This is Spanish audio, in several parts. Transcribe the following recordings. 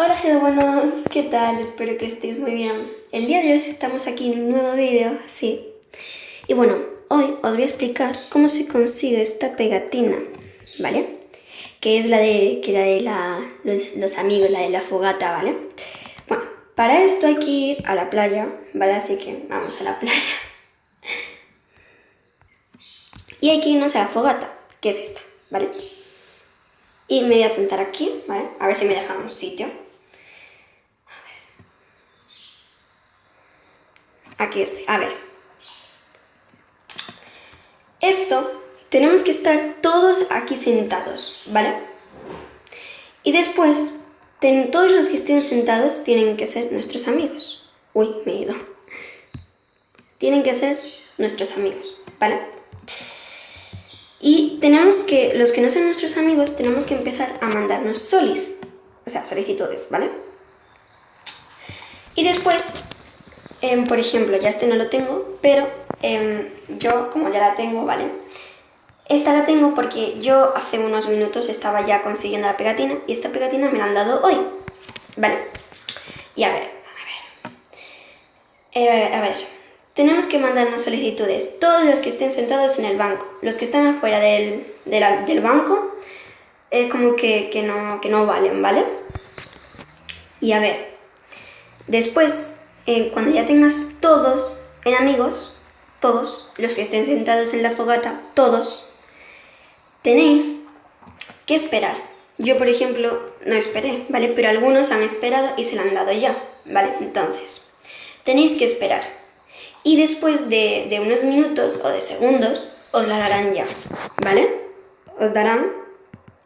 Hola buenos, ¿qué tal? Espero que estéis muy bien. El día de hoy estamos aquí en un nuevo vídeo, sí. Y bueno, hoy os voy a explicar cómo se consigue esta pegatina, ¿vale? Que es la de los amigos, la de la fogata, ¿vale? Bueno, para esto hay que ir a la playa, ¿vale? Así que vamos a la playa. Y hay que irnos a la fogata, que es esta, ¿vale? Y me voy a sentar aquí, ¿vale? A ver si me dejan un sitio. Aquí estoy, a ver. Esto, tenemos que estar todos aquí sentados, ¿vale? Y después, todos los que estén sentados tienen que ser nuestros amigos. Uy, me he ido. Tienen que ser nuestros amigos, ¿vale? Y los que no son nuestros amigos, tenemos que empezar a mandarnos solis, o sea, solicitudes, ¿vale? Y después, por ejemplo, ya este no lo tengo, pero yo, como ya la tengo, ¿vale? Esta la tengo porque yo hace unos minutos estaba ya consiguiendo la pegatina y esta pegatina me la han dado hoy, ¿vale? Y a ver, tenemos que mandarnos solicitudes, todos los que estén sentados en el banco, los que están afuera del banco, como que no valen, ¿vale? Y a ver, después, cuando ya tengas todos en amigos, todos los que estén sentados en la fogata, todos, tenéis que esperar. Yo, por ejemplo, no esperé, ¿vale? Pero algunos han esperado y se la han dado ya, ¿vale? Entonces, tenéis que esperar. Y después de unos minutos o de segundos, os la darán ya, ¿vale? Os darán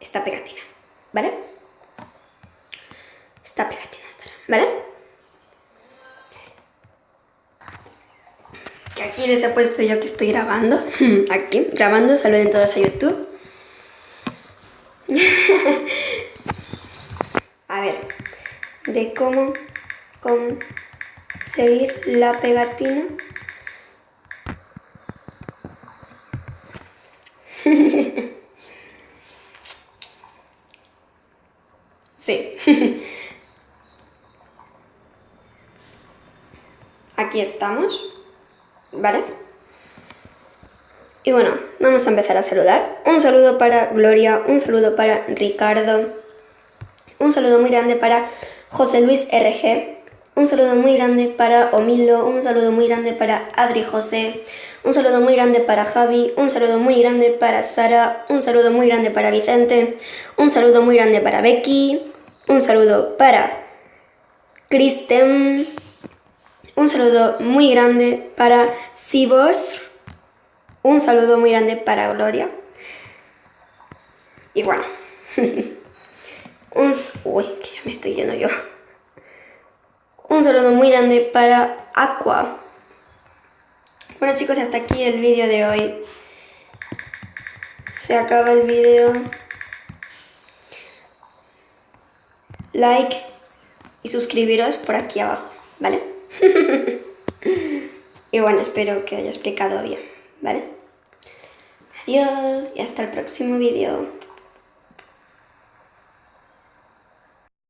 esta pegatina, ¿vale? Esta pegatina os darán, ¿vale? Que aquí les he puesto yo que estoy grabando. Aquí, grabando, saluden todos a YouTube. A ver, de cómo conseguir la pegatina. Sí. Aquí estamos, ¿vale? Y bueno, vamos a empezar a saludar. Un saludo para Gloria, un saludo para Ricardo, un saludo muy grande para José Luis RG, un saludo muy grande para Omilo, un saludo muy grande para Adri José, un saludo muy grande para Javi, un saludo muy grande para Sara, un saludo muy grande para Vicente, un saludo muy grande para Becky, un saludo para Kristen, un saludo muy grande para Sibos, un saludo muy grande para Gloria. Y bueno, uy, que ya me estoy yendo yo. Un saludo muy grande para Aqua. Bueno chicos, hasta aquí el vídeo de hoy. Se acaba el vídeo. Like y suscribiros por aquí abajo, ¿vale? Y bueno, espero que haya explicado bien, ¿vale? Adiós y hasta el próximo vídeo.